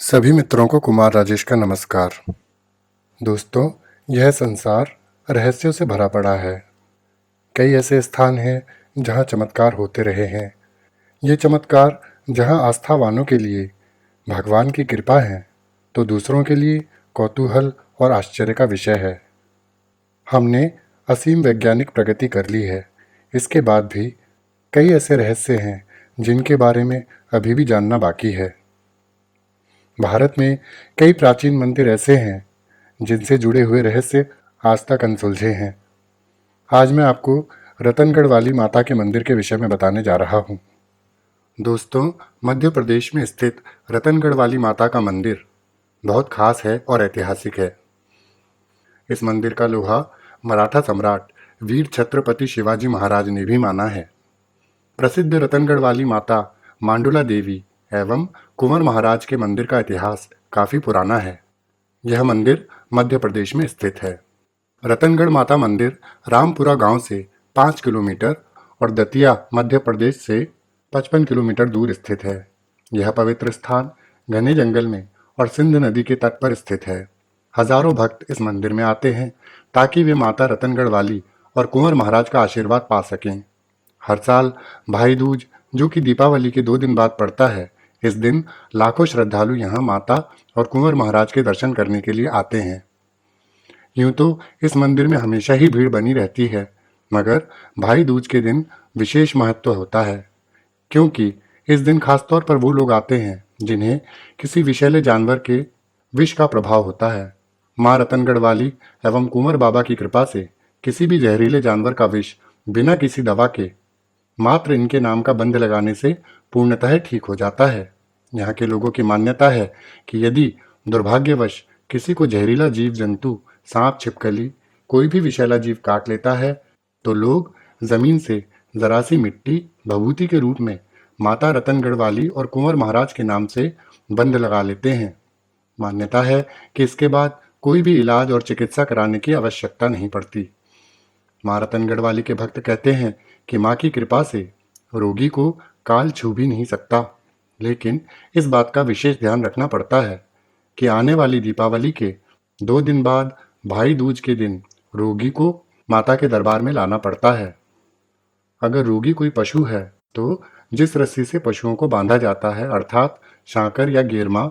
सभी मित्रों को कुमार राजेश का नमस्कार। दोस्तों, यह संसार रहस्यों से भरा पड़ा है। कई ऐसे स्थान हैं जहां चमत्कार होते रहे हैं। ये चमत्कार जहां आस्थावानों के लिए भगवान की कृपा है, तो दूसरों के लिए कौतूहल और आश्चर्य का विषय है। हमने असीम वैज्ञानिक प्रगति कर ली है, इसके बाद भी कई ऐसे रहस्य हैं जिनके बारे में अभी भी जानना बाकी है। भारत में कई प्राचीन मंदिर ऐसे हैं जिनसे जुड़े हुए रहस्य आज तक अनसुलझे हैं। आज मैं आपको रतनगढ़ वाली माता के मंदिर के विषय में बताने जा रहा हूँ। दोस्तों, मध्य प्रदेश में स्थित रतनगढ़ वाली माता का मंदिर बहुत खास है और ऐतिहासिक है। इस मंदिर का लोहा मराठा सम्राट वीर छत्रपति शिवाजी महाराज ने भी माना है। प्रसिद्ध रतनगढ़ वाली माता मांडुला देवी एवं कुंवर महाराज के मंदिर का इतिहास काफी पुराना है। यह मंदिर मध्य प्रदेश में स्थित है। रतनगढ़ माता मंदिर रामपुरा गांव से 5 किलोमीटर और दतिया मध्य प्रदेश से 55 किलोमीटर दूर स्थित है। यह पवित्र स्थान घने जंगल में और सिंध नदी के तट पर स्थित है। हजारों भक्त इस मंदिर में आते हैं ताकि वे माता रतनगढ़ वाली और कुंवर महाराज का आशीर्वाद पा सकें। हर साल भाई दूज, जो कि दीपावली के 2 दिन बाद पड़ता है, इस दिन लाखों श्रद्धालु यहाँ माता और कुंवर महाराज के दर्शन करने के लिए आते हैं। यूं तो इस मंदिर में हमेशा ही भीड़ बनी रहती है, मगर भाई दूज के दिन विशेष महत्व होता है, क्योंकि इस दिन खासतौर पर वो लोग आते हैं जिन्हें किसी विषैले जानवर के विष का प्रभाव होता है। माँ रतनगढ़ वाली एवं कुंवर बाबा की कृपा से किसी भी जहरीले जानवर का विष बिना किसी दवा के मात्र इनके नाम का बंध लगाने से पूर्णतः ठीक हो जाता है। यहाँ के लोगों की मान्यता है कि यदि दुर्भाग्यवश किसी को जहरीला जीव जंतु, सांप, छिपकली, कोई भी विषैला जीव काट लेता है, तो लोग जमीन से जरा सी मिट्टी भभूति के रूप में माता रतनगढ़ वाली और कुंवर महाराज के नाम से बंध लगा लेते हैं। मान्यता है कि इसके बाद कोई भी इलाज और चिकित्सा कराने की आवश्यकता नहीं पड़ती। माँ रतनगढ़ वाली के भक्त कहते हैं कि माँ की कृपा से रोगी को काल छू भी नहीं सकता, लेकिन इस बात का विशेष ध्यान रखना पड़ता है कि आने वाली दीपावली के 2 दिन बाद भाई दूज के दिन रोगी को माता के दरबार में लाना पड़ता है। अगर रोगी कोई पशु है तो जिस रस्सी से पशुओं को बांधा जाता है, अर्थात शांकर या गेरमा,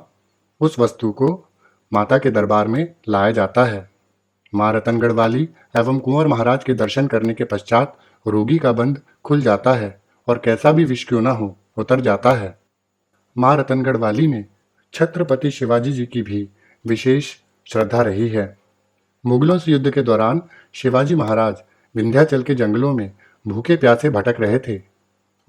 उस वस्तु को माता के दरबार में लाया जाता है। माँ रतनगढ़ वाली एवं कुंवर महाराज के दर्शन करने के पश्चात रोगी का बंध खुल जाता है और कैसा भी विष क्यों न हो, उतर जाता है। माँ रतनगढ़ वाली में छत्रपति शिवाजी जी की भी विशेष श्रद्धा रही है। मुगलों से युद्ध के दौरान शिवाजी महाराज विंध्याचल के जंगलों में भूखे प्यासे भटक रहे थे।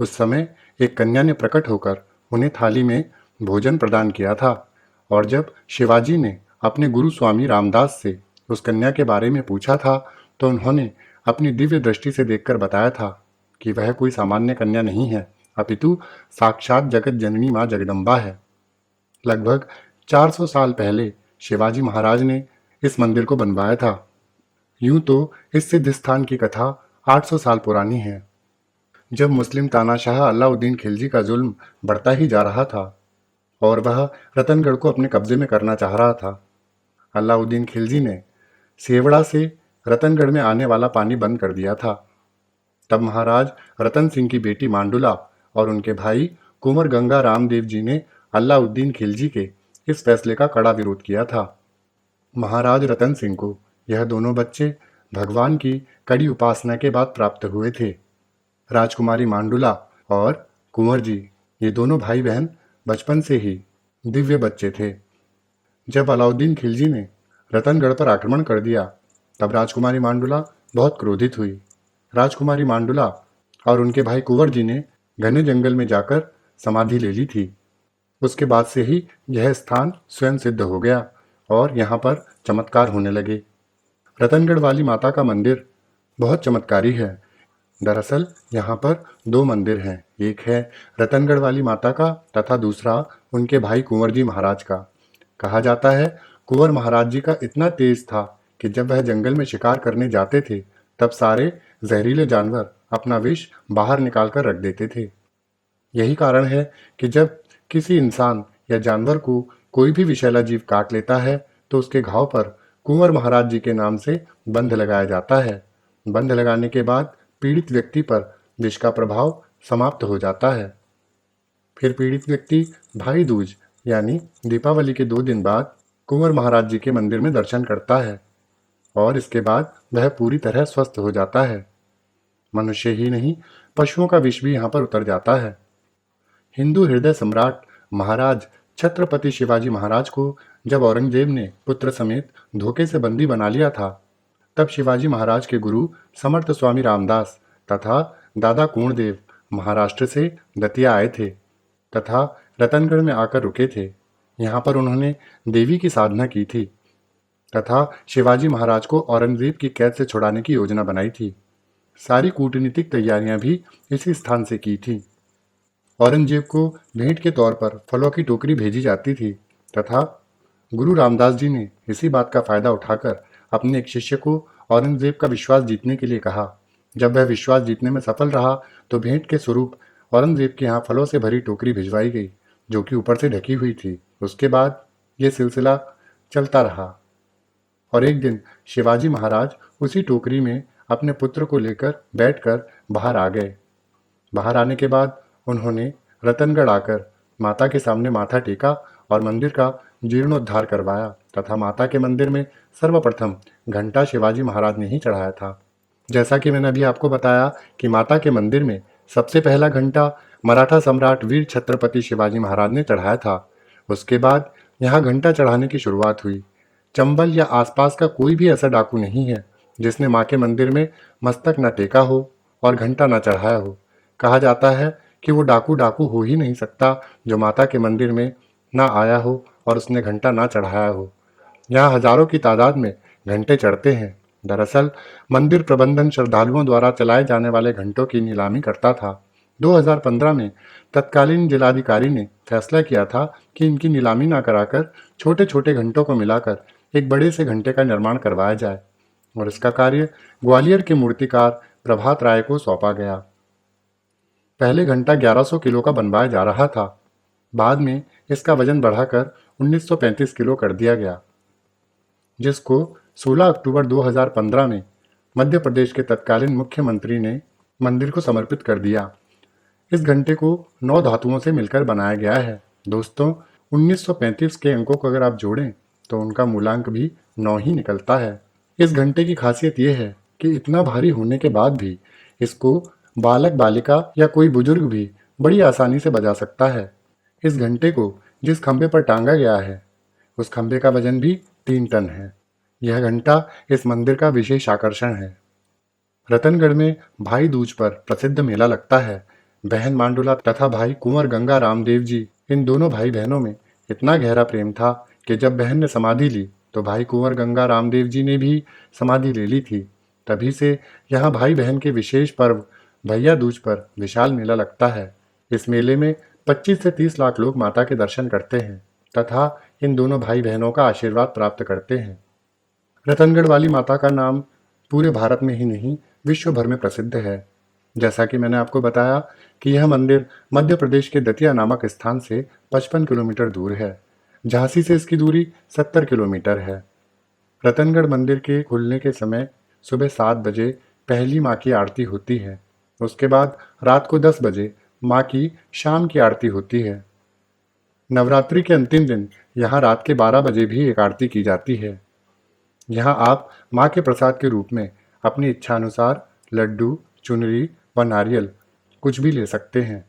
उस समय एक कन्या ने प्रकट होकर उन्हें थाली में भोजन प्रदान किया था, और जब शिवाजी ने अपने गुरु स्वामी रामदास से उस कन्या के बारे में पूछा था, तो उन्होंने अपनी दिव्य दृष्टि से देखकर बताया था कि वह कोई सामान्य कन्या नहीं है, अपितु साक्षात जगत जननी माँ जगदम्बा है। लगभग 400 साल पहले शिवाजी महाराज ने इस मंदिर को बनवाया था। यूं तो इस सिद्ध स्थान की कथा 800 साल पुरानी है। जब मुस्लिम तानाशाह अलाउद्दीन खिलजी का जुल्म बढ़ता ही जा रहा था और वह रतनगढ़ को अपने कब्जे में करना चाह रहा था, अलाउद्दीन खिलजी ने सेवड़ा से रतनगढ़ में आने वाला पानी बंद कर दिया था। तब महाराज रतन सिंह की बेटी मांडुला और उनके भाई कुंवर गंगा रामदेव जी ने अलाउद्दीन खिलजी के इस फैसले का कड़ा विरोध किया था। महाराज रतन सिंह को यह दोनों बच्चे भगवान की कड़ी उपासना के बाद प्राप्त हुए थे। राजकुमारी मांडुला और कुंवर जी, ये दोनों भाई बहन बचपन से ही दिव्य बच्चे थे। जब अलाउद्दीन खिलजी ने रतनगढ़ पर आक्रमण कर दिया, तब राजकुमारी मांडुला बहुत क्रोधित हुई। राजकुमारी मांडुला और उनके भाई कुंवर जी ने घने जंगल में जाकर समाधि ले ली थी। उसके बाद से ही यह स्थान स्वयं सिद्ध हो गया और यहाँ पर चमत्कार होने लगे। रतनगढ़ वाली माता का मंदिर बहुत चमत्कारी है। दरअसल यहाँ पर 2 मंदिर हैं, एक है रतनगढ़ वाली माता का तथा दूसरा उनके भाई कुंवर जी महाराज का। कहा जाता है कुंवर महाराज जी का इतना तेज था कि जब वह जंगल में शिकार करने जाते थे, तब सारे जहरीले जानवर अपना विष बाहर निकाल कर रख देते थे। यही कारण है कि जब किसी इंसान या जानवर को कोई भी विषैला जीव काट लेता है तो उसके घाव पर कुंवर महाराज जी के नाम से बंध लगाया जाता है। बंध लगाने के बाद पीड़ित व्यक्ति पर विष का प्रभाव समाप्त हो जाता है। फिर पीड़ित व्यक्ति भाई दूज यानी दीपावली के 2 दिन बाद कुंवर महाराज जी के मंदिर में दर्शन करता है और इसके बाद वह पूरी तरह स्वस्थ हो जाता है। मनुष्य ही नहीं, पशुओं का विष भी यहाँ पर उतर जाता है। हिंदू हृदय सम्राट महाराज छत्रपति शिवाजी महाराज को जब औरंगजेब ने पुत्र समेत धोखे से बंदी बना लिया था, तब शिवाजी महाराज के गुरु समर्थ स्वामी रामदास तथा दादा कुंवरदेव महाराष्ट्र से दतिया आए थे तथा रतनगढ़ में आकर रुके थे। यहाँ पर उन्होंने देवी की साधना की थी तथा शिवाजी महाराज को औरंगजेब की कैद से छुड़ाने की योजना बनाई थी। सारी कूटनीतिक तैयारियां भी इसी स्थान से की थी। औरंगजेब को भेंट के तौर पर फलों की टोकरी भेजी जाती थी तथा गुरु रामदास जी ने इसी बात का फायदा उठाकर अपने एक शिष्य को औरंगजेब का विश्वास जीतने के लिए कहा। जब वह विश्वास जीतने में सफल रहा तो भेंट के स्वरूप औरंगजेब के यहाँ फलों से भरी टोकरी भिजवाई गई, जो कि ऊपर से ढकी हुई थी। उसके बाद ये सिलसिला चलता रहा और एक दिन शिवाजी महाराज उसी टोकरी में अपने पुत्र को लेकर बैठकर बाहर आ गए। बाहर आने के बाद उन्होंने रतनगढ़ आकर माता के सामने माथा टेका और मंदिर का जीर्णोद्धार करवाया तथा माता के मंदिर में सर्वप्रथम घंटा शिवाजी महाराज ने ही चढ़ाया था। जैसा कि मैंने अभी आपको बताया कि माता के मंदिर में सबसे पहला घंटा मराठा सम्राट वीर छत्रपति शिवाजी महाराज ने चढ़ाया था। उसके बाद यहाँ घंटा चढ़ाने की शुरुआत हुई। चंबल या आसपास का कोई भी ऐसा डाकू नहीं है जिसने माँ के मंदिर में मस्तक न टेका हो और घंटा न चढ़ाया हो। कहा जाता है कि वो डाकू डाकू हो ही नहीं सकता जो माता के मंदिर में ना आया हो और उसने घंटा ना चढ़ाया हो। यहाँ हजारों की तादाद में घंटे चढ़ते हैं। दरअसल मंदिर प्रबंधन श्रद्धालुओं द्वारा चलाए जाने वाले घंटों की नीलामी करता था। 2015 में तत्कालीन जिलाधिकारी ने फैसला किया था कि इनकी नीलामी ना कराकर छोटे छोटे घंटों को मिलाकर एक बड़े से घंटे का निर्माण करवाया जाए और इसका कार्य ग्वालियर के मूर्तिकार प्रभात राय को सौंपा गया। पहले घंटा 1100 किलो का बनवाया जा रहा था। बाद में इसका वजन बढ़ाकर 1935 किलो कर दिया गया, जिसको 16 अक्टूबर 2015 में मध्य प्रदेश के तत्कालीन मुख्यमंत्री ने मंदिर को समर्पित कर दिया। इस घंटे को 9 धातुओं से मिलकर बनाया गया है। दोस्तों, 1935 के अंकों को अगर आप जोड़ें तो उनका मूलांक भी 9 ही निकलता है। इस घंटे की खासियत यह है कि इतना भारी होने के बाद भी इसको बालक बालिका या कोई बुजुर्ग भी बड़ी आसानी से बजा सकता है। इस घंटे को जिस खंबे पर टांगा गया है उस खंबे का वजन भी 3 टन है। यह घंटा इस मंदिर का विशेष आकर्षण है। रतनगढ़ में भाई दूज पर प्रसिद्ध मेला लगता है। बहन मांडुला तथा भाई कुंवर गंगा रामदेव जी, इन दोनों भाई बहनों में इतना गहरा प्रेम था कि जब बहन ने समाधि ली तो भाई कुंवर गंगा रामदेव जी ने भी समाधि ले ली थी। तभी से यहाँ भाई बहन के विशेष पर्व भैया दूज पर विशाल मेला लगता है। इस मेले में 25 से 30 लाख लोग माता के दर्शन करते हैं तथा इन दोनों भाई बहनों का आशीर्वाद प्राप्त करते हैं। रतनगढ़ वाली माता का नाम पूरे भारत में ही नहीं विश्व भर में प्रसिद्ध है। जैसा कि मैंने आपको बताया कि यह मंदिर मध्य प्रदेश के दतिया नामक स्थान से 55 किलोमीटर दूर है। झांसी से इसकी दूरी 70 किलोमीटर है। रतनगढ़ मंदिर के खुलने के समय सुबह 7 बजे पहली माँ की आरती होती है। उसके बाद रात को 10 बजे माँ की शाम की आरती होती है। नवरात्रि के अंतिम दिन यहाँ रात के 12 बजे भी एक आरती की जाती है। यहाँ आप माँ के प्रसाद के रूप में अपनी इच्छा अनुसार लड्डू, चुनरी व नारियल कुछ भी ले सकते हैं।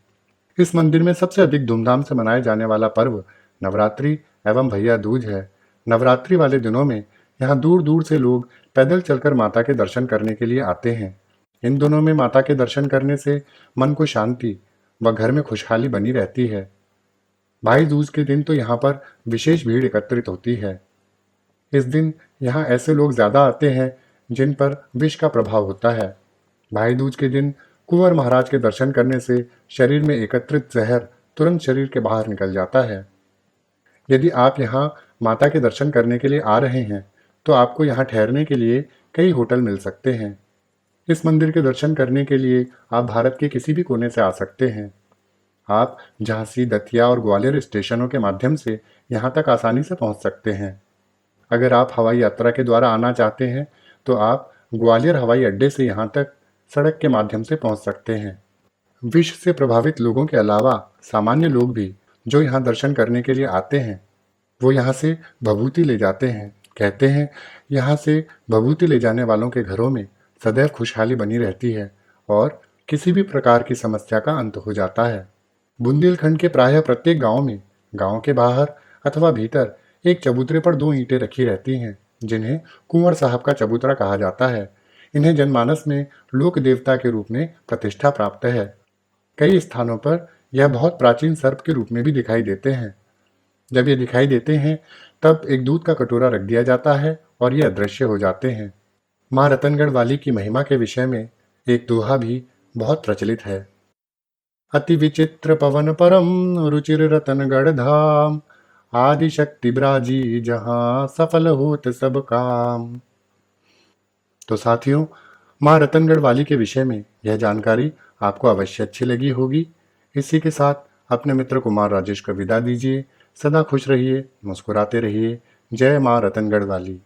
इस मंदिर में सबसे अधिक धूमधाम से मनाया जाने वाला पर्व नवरात्रि एवं भैया दूज है। नवरात्रि वाले दिनों में यहाँ दूर दूर से लोग पैदल चलकर माता के दर्शन करने के लिए आते हैं। इन दिनों में माता के दर्शन करने से मन को शांति व घर में खुशहाली बनी रहती है। भाई दूज के दिन तो यहाँ पर विशेष भीड़ एकत्रित होती है। इस दिन यहाँ ऐसे लोग ज्यादा आते हैं जिन पर विष का प्रभाव होता है। भाई दूज के दिन कुंवर महाराज के दर्शन करने से शरीर में एकत्रित जहर तुरंत शरीर के बाहर निकल जाता है। यदि आप यहाँ माता के दर्शन करने के लिए आ रहे हैं तो आपको यहाँ ठहरने के लिए कई होटल मिल सकते हैं। इस मंदिर के दर्शन करने के लिए आप भारत के किसी भी कोने से आ सकते हैं। आप झांसी, दतिया और ग्वालियर स्टेशनों के माध्यम से यहाँ तक आसानी से पहुँच सकते हैं। अगर आप हवाई यात्रा के द्वारा आना चाहते हैं तो आप ग्वालियर हवाई अड्डे से यहाँ तक सड़क के माध्यम से पहुँच सकते हैं। विष से प्रभावित लोगों के अलावा सामान्य लोग भी जो यहाँ दर्शन करने के लिए आते हैं, वो यहाँ से भभूति ले जाते हैं। कहते हैं यहाँ से भभूति ले जाने वालों के घरों में सदैव खुशहाली बनी रहती है और किसी भी प्रकार की समस्या का अंत हो जाता है। बुंदेलखंड के प्रायः प्रत्येक गांव में, गांव के बाहर अथवा भीतर, एक चबूतरे पर 2 ईंटें रखी रहती हैं, जिन्हें कुंवर साहब का चबूतरा कहा जाता है। इन्हें जनमानस में लोक देवता के रूप में प्रतिष्ठा प्राप्त है। कई स्थानों पर यह बहुत प्राचीन सर्प के रूप में भी दिखाई देते हैं। जब ये दिखाई देते हैं तब एक दूध का कटोरा रख दिया जाता है और ये अदृश्य हो जाते हैं। माँ रतनगढ़ वाली की महिमा के विषय में एक दोहा भी बहुत प्रचलित है। अति विचित्र पवन परम रुचिर रतनगढ़ धाम, आदि शक्ति ब्राजी जहां सफल होत सब काम। तो साथियों, माँ रतनगढ़ वाली के विषय में यह जानकारी आपको अवश्य अच्छी लगी होगी। इसी के साथ अपने मित्र कुमार राजेश को विदा दीजिए। सदा खुश रहिए, मुस्कुराते रहिए। जय माँ रतनगढ़ वाली।